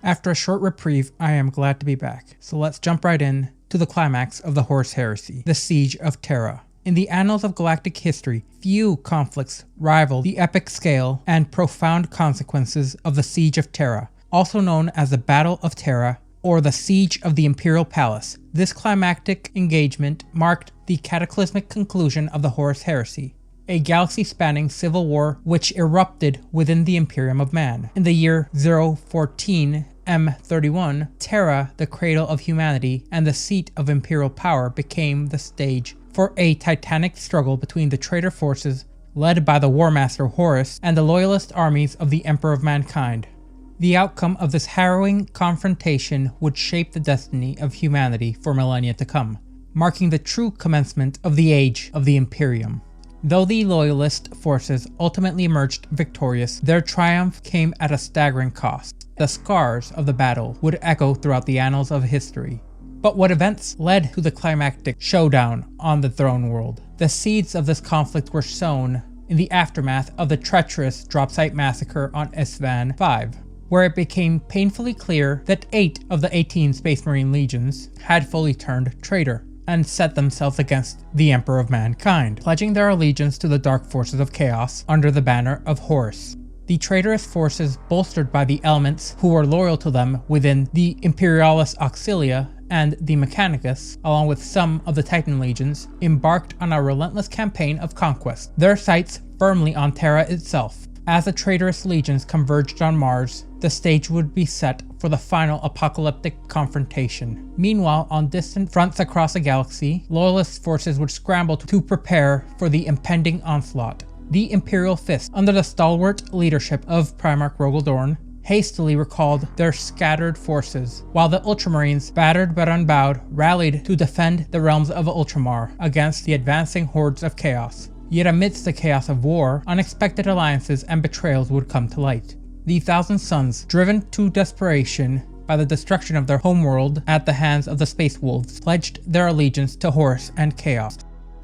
After a short reprieve, I am glad to be back, so let's jump right in to the climax of the HORUS Heresy, the Siege of Terra. In the annals of galactic history, few conflicts rival the epic scale and profound consequences of the Siege of Terra, also known as the Battle of Terra or the Siege of the Imperial Palace. This climactic engagement marked the cataclysmic conclusion of the HORUS Heresy, a galaxy-spanning civil war which erupted within the Imperium of Man. In the year 014 M31, Terra, the cradle of humanity and the seat of imperial power, became the stage for a titanic struggle between the traitor forces led by the War Master Horus and the loyalist armies of the Emperor of Mankind. The outcome of this harrowing confrontation would shape the destiny of humanity for millennia to come, marking the true commencement of the Age of the Imperium. Though the loyalist forces ultimately emerged victorious, their triumph came at a staggering cost. The scars of the battle would echo throughout the annals of history. But what events led to the climactic showdown on the throne world? The seeds of this conflict were sown in the aftermath of the treacherous drop site massacre on Isstvan V, where it became painfully clear that 8 of the 18 Space Marine legions had fully turned traitor and set themselves against the Emperor of Mankind, pledging their allegiance to the dark forces of chaos under the banner of Horus. The traitorous forces, bolstered by the elements who were loyal to them within the Imperialis Auxilia and the Mechanicus, along with some of the Titan legions, embarked on a relentless campaign of conquest, their sights firmly on Terra itself. As the traitorous legions converged on Mars, the stage would be set for the final apocalyptic confrontation. Meanwhile, on distant fronts across the galaxy, loyalist forces would scramble to prepare for the impending onslaught. The Imperial Fist, under the stalwart leadership of Primarch Rogaldorn, hastily recalled their scattered forces, while the Ultramarines, battered but unbowed, rallied to defend the realms of Ultramar against the advancing hordes of chaos. Yet amidst the chaos of war, unexpected alliances and betrayals would come to light. The Thousand Sons, driven to desperation by the destruction of their homeworld at the hands of the Space Wolves, pledged their allegiance to Horus and Chaos,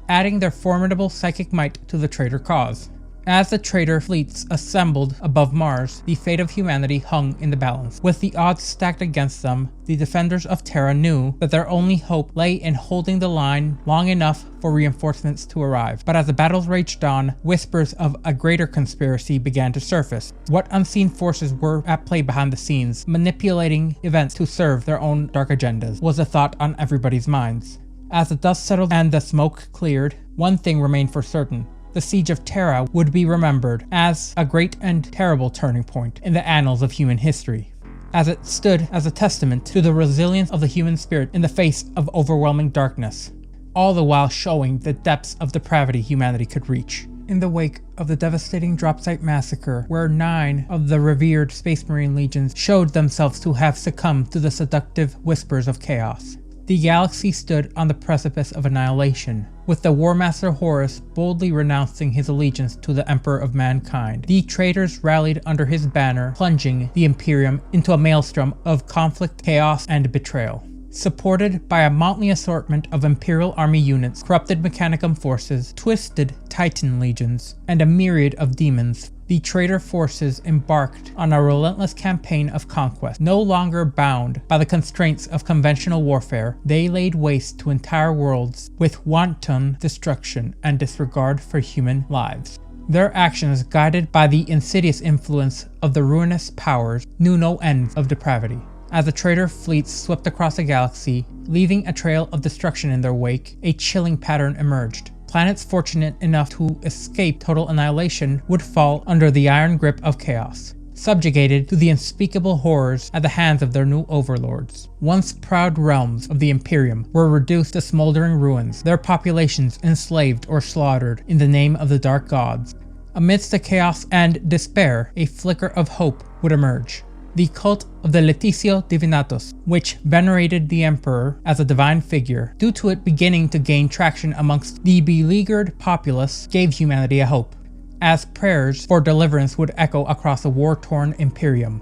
adding their formidable psychic might to the traitor cause. As the traitor fleets assembled above Mars, the fate of humanity hung in the balance. With the odds stacked against them, the defenders of Terra knew that their only hope lay in holding the line long enough for reinforcements to arrive. But as the battles raged on, whispers of a greater conspiracy began to surface. What unseen forces were at play behind the scenes, manipulating events to serve their own dark agendas, was a thought on everybody's minds. As the dust settled and the smoke cleared, one thing remained for certain. The Siege of Terra would be remembered as a great and terrible turning point in the annals of human history, as it stood as a testament to the resilience of the human spirit in the face of overwhelming darkness, all the while showing the depths of depravity humanity could reach. In the wake of the devastating drop site massacre, where 9 of the revered Space Marine legions showed themselves to have succumbed to the seductive whispers of chaos, the galaxy stood on the precipice of annihilation, with the War Master Horus boldly renouncing his allegiance to the Emperor of Mankind. The traitors rallied under his banner, plunging the Imperium into a maelstrom of conflict, chaos, and betrayal. Supported by a motley assortment of Imperial Army units, corrupted Mechanicum forces, twisted Titan legions, and a myriad of demons, the traitor forces embarked on a relentless campaign of conquest. No longer bound by the constraints of conventional warfare, they laid waste to entire worlds with wanton destruction and disregard for human lives. Their actions, guided by the insidious influence of the ruinous powers, knew no ends of depravity. As the traitor fleets swept across the galaxy, leaving a trail of destruction in their wake, a chilling pattern emerged. Planets fortunate enough to escape total annihilation would fall under the iron grip of chaos, subjugated to the unspeakable horrors at the hands of their new overlords. Once proud realms of the Imperium were reduced to smoldering ruins, their populations enslaved or slaughtered in the name of the Dark Gods. Amidst the chaos and despair, a flicker of hope would emerge. The cult of the Letitio Divinatus, which venerated the Emperor as a divine figure, due to it beginning to gain traction amongst the beleaguered populace, gave humanity a hope, as prayers for deliverance would echo across the war-torn Imperium.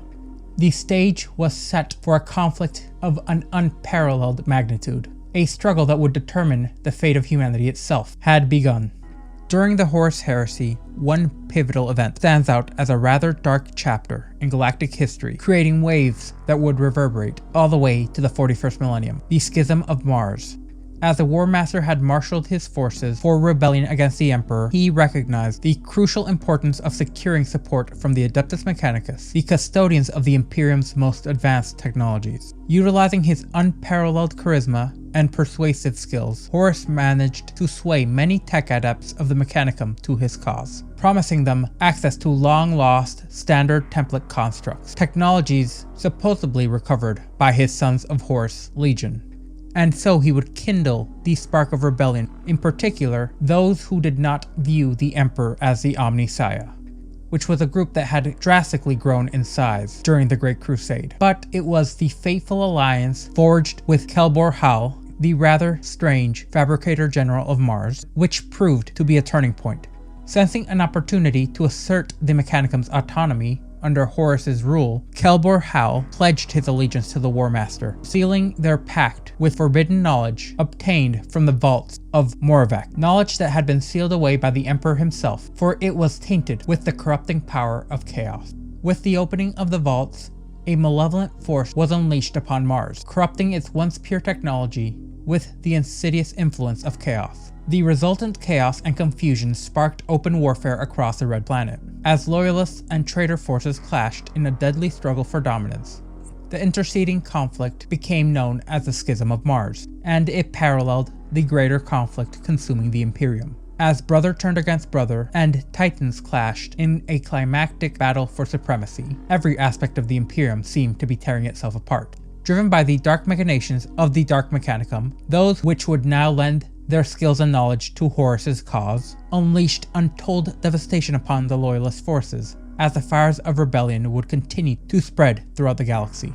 The stage was set for a conflict of an unparalleled magnitude. A struggle that would determine the fate of humanity itself had begun. During the Horus Heresy, one pivotal event stands out as a rather dark chapter in galactic history, creating waves that would reverberate all the way to the 41st millennium, the Schism of Mars. As the War Master had marshaled his forces for rebellion against the Emperor, he recognized the crucial importance of securing support from the Adeptus Mechanicus, the custodians of the Imperium's most advanced technologies. Utilizing his unparalleled charisma and persuasive skills, Horus managed to sway many tech adepts of the Mechanicum to his cause, promising them access to long-lost standard template constructs, technologies supposedly recovered by his Sons of Horus Legion. And so he would kindle the spark of rebellion, in particular those who did not view the Emperor as the Omnissiah, which was a group that had drastically grown in size during the Great Crusade. But it was the fateful alliance forged with Kelbor Hal, the rather strange Fabricator General of Mars, which proved to be a turning point. Sensing an opportunity to assert the Mechanicum's autonomy under Horus's rule, Kelbor Hal pledged his allegiance to the War Master, sealing their pact with forbidden knowledge obtained from the vaults of Moravec, knowledge that had been sealed away by the Emperor himself, for it was tainted with the corrupting power of chaos. With the opening of the vaults, a malevolent force was unleashed upon Mars, corrupting its once pure technology with the insidious influence of chaos. The resultant chaos and confusion sparked open warfare across the Red Planet, as loyalists and traitor forces clashed in a deadly struggle for dominance. The interceding conflict became known as the Schism of Mars, and it paralleled the greater conflict consuming the Imperium. As brother turned against brother and titans clashed in a climactic battle for supremacy, every aspect of the Imperium seemed to be tearing itself apart. Driven by the dark machinations of the Dark Mechanicum, those which would now lend their skills and knowledge to Horus's cause unleashed untold devastation upon the loyalist forces, as the fires of rebellion would continue to spread throughout the galaxy.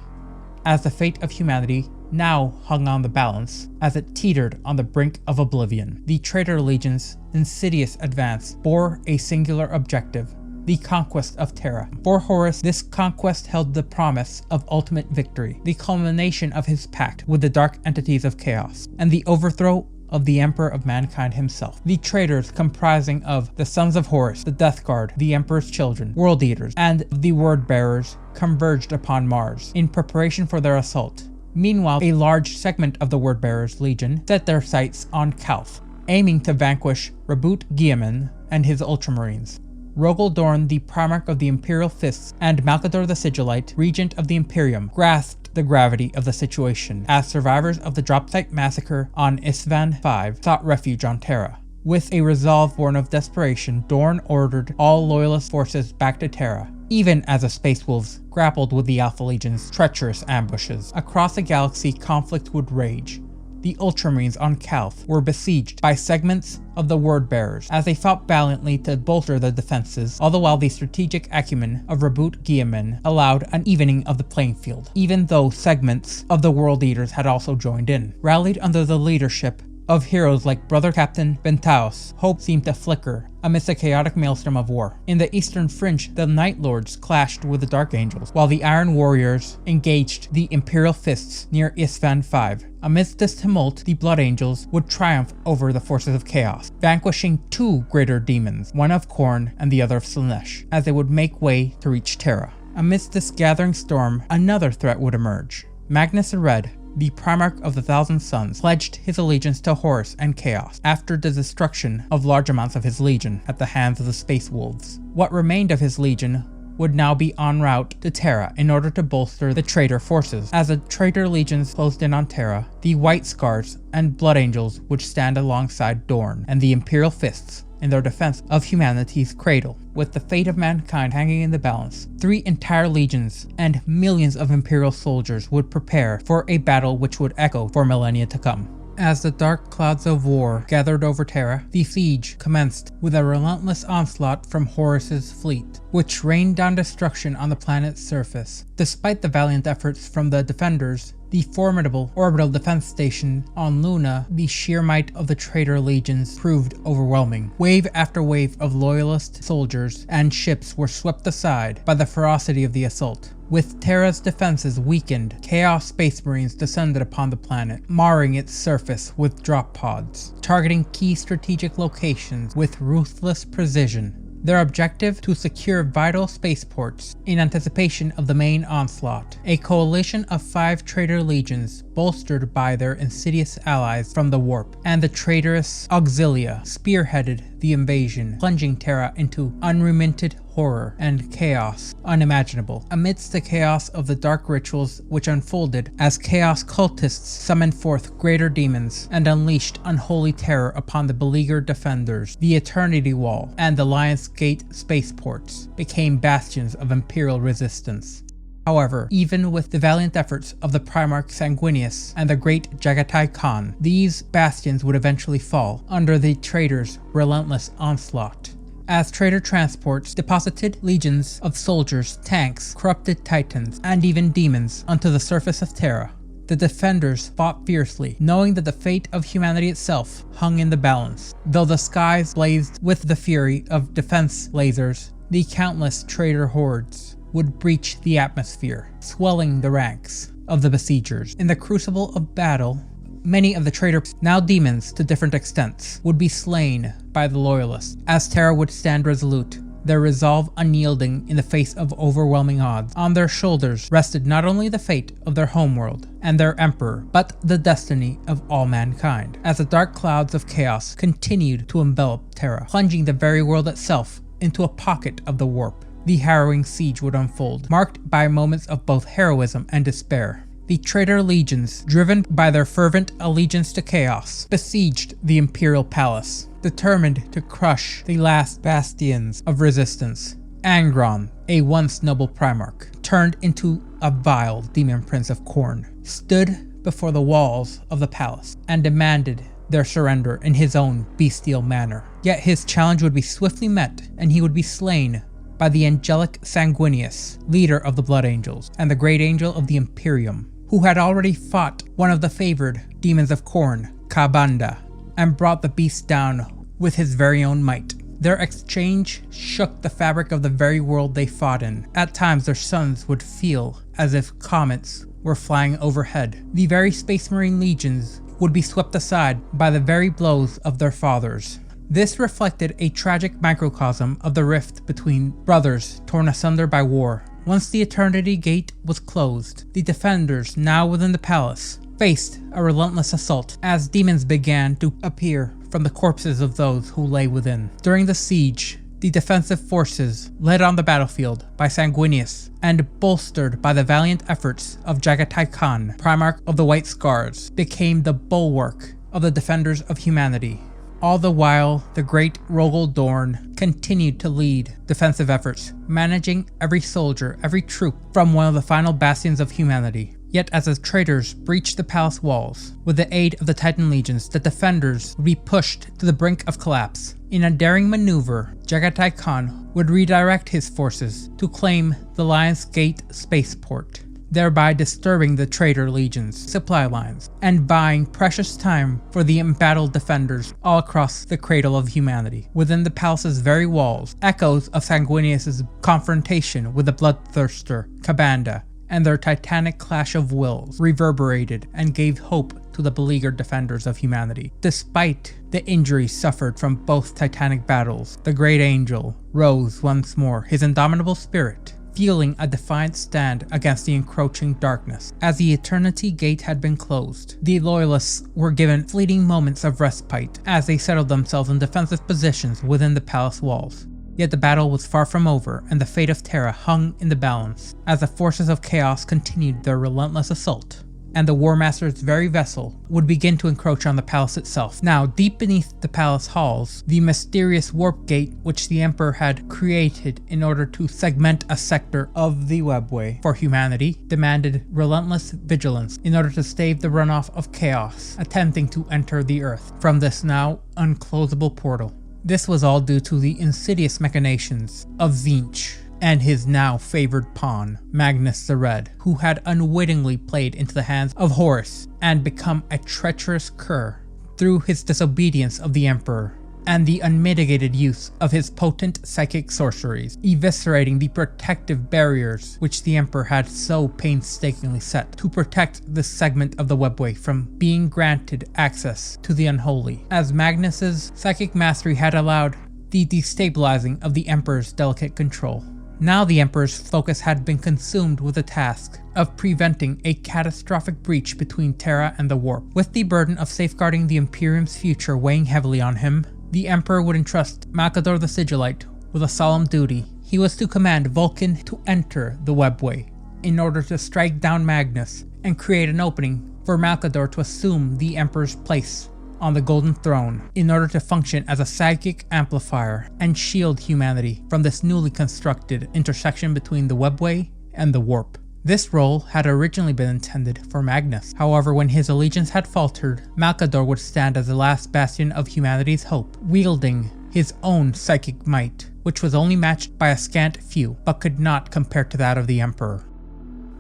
As the fate of humanity now hung on the balance, as it teetered on the brink of oblivion, the traitor legion's insidious advance bore a singular objective: the conquest of Terra. For Horus, this conquest held the promise of ultimate victory, the culmination of his pact with the dark entities of chaos, and the overthrow of the Emperor of Mankind himself. The traitors, comprising of the Sons of Horus, the Death Guard, the Emperor's Children, World Eaters, and the Word Bearers, converged upon Mars in preparation for their assault. Meanwhile, a large segment of the Word Bearers Legion set their sights on Calth, aiming to vanquish Reboot Guilliman and his Ultramarines. Rogel Dorn, the Primarch of the Imperial Fists, and Malcador the Sigillite, Regent of the Imperium, grasped the gravity of the situation as survivors of the Dropsite massacre on Isstvan V sought refuge on Terra. With a resolve born of desperation, Dorn ordered all loyalist forces back to Terra, even as the Space Wolves grappled with the Alpha Legion's treacherous ambushes. Across the galaxy, conflict would rage. The Ultramarines on Calth were besieged by segments of the Word Bearers as they fought valiantly to bolster the defenses, all the while the strategic acumen of Reboot Guilliman allowed an evening of the playing field, even though segments of the World Eaters had also joined in. Rallied under the leadership of heroes like Brother Captain Bentaos, hope seemed to flicker amidst a chaotic maelstrom of war. In the eastern fringe, the Night Lords clashed with the Dark Angels, while the Iron Warriors engaged the Imperial Fists near Isstvan V. Amidst this tumult, the Blood Angels would triumph over the forces of chaos, vanquishing two greater demons, one of Khorne and the other of Slaanesh, as they would make way to reach Terra. Amidst this gathering storm, another threat would emerge. Magnus the Red, the Primarch of the Thousand Suns, pledged his allegiance to Horus and Chaos after the destruction of large amounts of his legion at the hands of the Space Wolves. What remained of his legion would now be en route to Terra in order to bolster the traitor forces. As the traitor legions closed in on Terra, the White Scars and Blood Angels would stand alongside Dorn and the Imperial Fists in their defense of humanity's cradle. With the fate of mankind hanging in the balance, 3 entire legions and millions of Imperial soldiers would prepare for a battle which would echo for millennia to come. As the dark clouds of war gathered over Terra, the siege commenced with a relentless onslaught from Horus's fleet, which rained down destruction on the planet's surface. Despite the valiant efforts from the defenders, the formidable orbital defense station on Luna, the sheer might of the traitor legions proved overwhelming. Wave after wave of loyalist soldiers and ships were swept aside by the ferocity of the assault. With Terra's defenses weakened, Chaos Space Marines descended upon the planet, marring its surface with drop pods, targeting key strategic locations with ruthless precision. Their objective to secure vital spaceports in anticipation of the main onslaught. A coalition of 5 traitor legions bolstered by their insidious allies from the warp, and the traitorous Auxilia spearheaded the invasion, plunging Terra into unremitted horror and chaos unimaginable. Amidst the chaos of the dark rituals which unfolded as chaos cultists summoned forth greater demons and unleashed unholy terror upon the beleaguered defenders, the Eternity Wall and the Lion's Gate spaceports became bastions of Imperial resistance. However, even with the valiant efforts of the Primarch Sanguinius and the great Jaghatai Khan, these bastions would eventually fall under the traitors' relentless onslaught. As traitor transports deposited legions of soldiers, tanks, corrupted titans, and even demons onto the surface of Terra, the defenders fought fiercely, knowing that the fate of humanity itself hung in the balance. Though the skies blazed with the fury of defense lasers, the countless traitor hordes would breach the atmosphere, swelling the ranks of the besiegers. In the crucible of battle, many of the traitors, now demons to different extents, would be slain by the loyalists, as Terra would stand resolute, their resolve unyielding in the face of overwhelming odds. On their shoulders rested not only the fate of their homeworld and their emperor, but the destiny of all mankind, as the dark clouds of chaos continued to envelop Terra, plunging the very world itself into a pocket of the warp. The harrowing siege would unfold, marked by moments of both heroism and despair. The traitor legions, driven by their fervent allegiance to chaos, besieged the Imperial Palace, determined to crush the last bastions of resistance. Angron, a once noble Primarch, turned into a vile demon prince of Khorne, stood before the walls of the palace and demanded their surrender in his own bestial manner. Yet his challenge would be swiftly met, and he would be slain by the angelic Sanguinius, leader of the Blood Angels, and the great angel of the Imperium, who had already fought one of the favored demons of Khorne, Ka'bandha, and brought the beast down with his very own might. Their exchange shook the fabric of the very world they fought in. At times their suns would feel as if comets were flying overhead. The very Space Marine legions would be swept aside by the very blows of their fathers. This reflected a tragic microcosm of the rift between brothers torn asunder by war. Once the Eternity Gate was closed, the defenders, now within the palace, faced a relentless assault as demons began to appear from the corpses of those who lay within. During the siege, the defensive forces, led on the battlefield by Sanguinius and bolstered by the valiant efforts of Jaghatai Khan, Primarch of the White Scars, became the bulwark of the defenders of humanity. All the while, the great Rogel Dorn continued to lead defensive efforts, managing every soldier, every troop from one of the final bastions of humanity. Yet as the traitors breached the palace walls, with the aid of the Titan legions, the defenders would be pushed to the brink of collapse. In a daring maneuver, Jaghatai Khan would redirect his forces to claim the Lion's Gate spaceport, thereby disturbing the traitor legions' supply lines and buying precious time for the embattled defenders all across the cradle of humanity. Within the palace's very walls, echoes of Sanguinius' confrontation with the Bloodthirster Ka'bandha and their titanic clash of wills reverberated and gave hope to the beleaguered defenders of humanity. Despite the injuries suffered from both titanic battles, the great angel rose once more, his indomitable spirit fueling a defiant stand against the encroaching darkness. As the Eternity Gate had been closed, the loyalists were given fleeting moments of respite as they settled themselves in defensive positions within the palace walls. Yet the battle was far from over, and the fate of Terra hung in the balance as the forces of chaos continued their relentless assault, and the War Master's very vessel would begin to encroach on the palace itself. Now, deep beneath the palace halls, the mysterious warp gate which the Emperor had created in order to segment a sector of the webway for humanity demanded relentless vigilance in order to stave the runoff of chaos attempting to enter the Earth from this now unclosable portal. This was all due to the insidious machinations of Tzeentch and his now favored pawn, Magnus the Red, who had unwittingly played into the hands of Horus and become a treacherous cur through his disobedience of the Emperor and the unmitigated use of his potent psychic sorceries, eviscerating the protective barriers which the Emperor had so painstakingly set to protect this segment of the webway from being granted access to the unholy, as Magnus's psychic mastery had allowed the destabilizing of the Emperor's delicate control. Now the Emperor's focus had been consumed with the task of preventing a catastrophic breach between Terra and the Warp. With the burden of safeguarding the Imperium's future weighing heavily on him, the Emperor would entrust Malcador the Sigillite with a solemn duty. He was to command Vulcan to enter the webway in order to strike down Magnus and create an opening for Malcador to assume the Emperor's place on the Golden Throne in order to function as a psychic amplifier and shield humanity from this newly constructed intersection between the webway and the Warp. This role had originally been intended for Magnus. However, when his allegiance had faltered, Malcador would stand as the last bastion of humanity's hope, wielding his own psychic might, which was only matched by a scant few, but could not compare to that of the Emperor.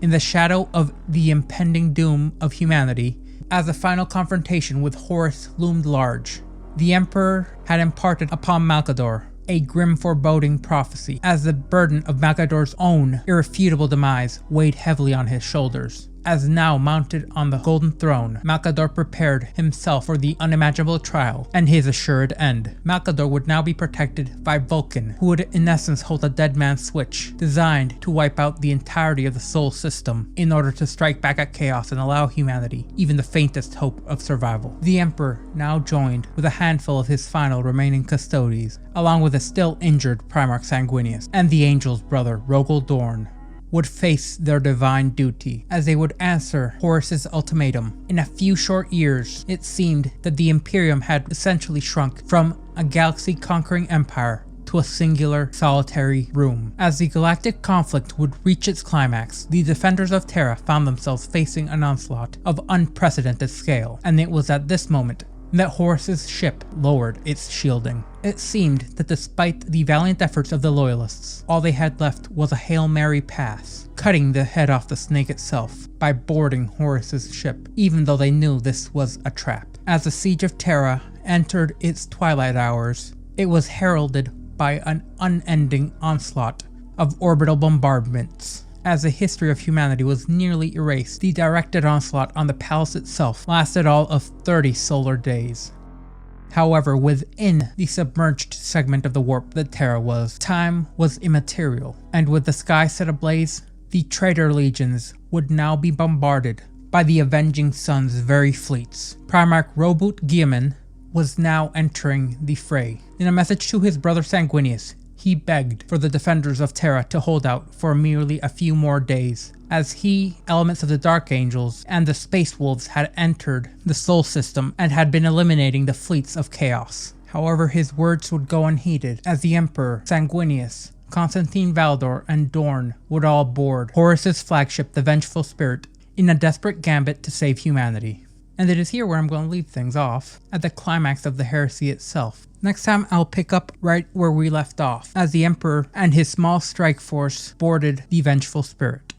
In the shadow of the impending doom of humanity, as the final confrontation with Horus loomed large, the Emperor had imparted upon Malcador a grim foreboding prophecy, as the burden of Malcador's own irrefutable demise weighed heavily on his shoulders. As now mounted on the Golden Throne, Malcador prepared himself for the unimaginable trial and his assured end. Malcador would now be protected by Vulcan, who would in essence hold a dead man's switch, designed to wipe out the entirety of the Sol system in order to strike back at chaos and allow humanity even the faintest hope of survival. The Emperor, now joined with a handful of his final remaining custodies, along with the still injured Primarch Sanguinius and the Angel's brother Rogel Dorn, would face their divine duty as they would answer Horus's ultimatum. In a few short years, it seemed that the Imperium had essentially shrunk from a galaxy-conquering empire to a singular, solitary room. As the galactic conflict would reach its climax, the defenders of Terra found themselves facing an onslaught of unprecedented scale, and it was at this moment that Horus's ship lowered its shielding. It seemed that despite the valiant efforts of the loyalists, all they had left was a Hail Mary pass, cutting the head off the snake itself by boarding Horus's ship, even though they knew this was a trap. As the Siege of Terra entered its twilight hours, it was heralded by an unending onslaught of orbital bombardments. As the history of humanity was nearly erased, the directed onslaught on the palace itself lasted all of 30 solar days. However, within the submerged segment of the warp that Terra was, time was immaterial, and with the sky set ablaze, the traitor legions would now be bombarded by the Avenging Sun's very fleets. Primarch Robert Guilliman was now entering the fray. In a message to his brother Sanguinius, he begged for the defenders of Terra to hold out for merely a few more days, as he, elements of the Dark Angels, and the Space Wolves had entered the Sol system and had been eliminating the fleets of Chaos. However, his words would go unheeded, as the Emperor, Sanguinius, Constantine Valdor, and Dorn would all board Horus's flagship, the Vengeful Spirit, in a desperate gambit to save humanity. And it is here where I'm going to leave things off, at the climax of the heresy itself. Next time I'll pick up right where we left off, as the Emperor and his small strike force boarded the Vengeful Spirit.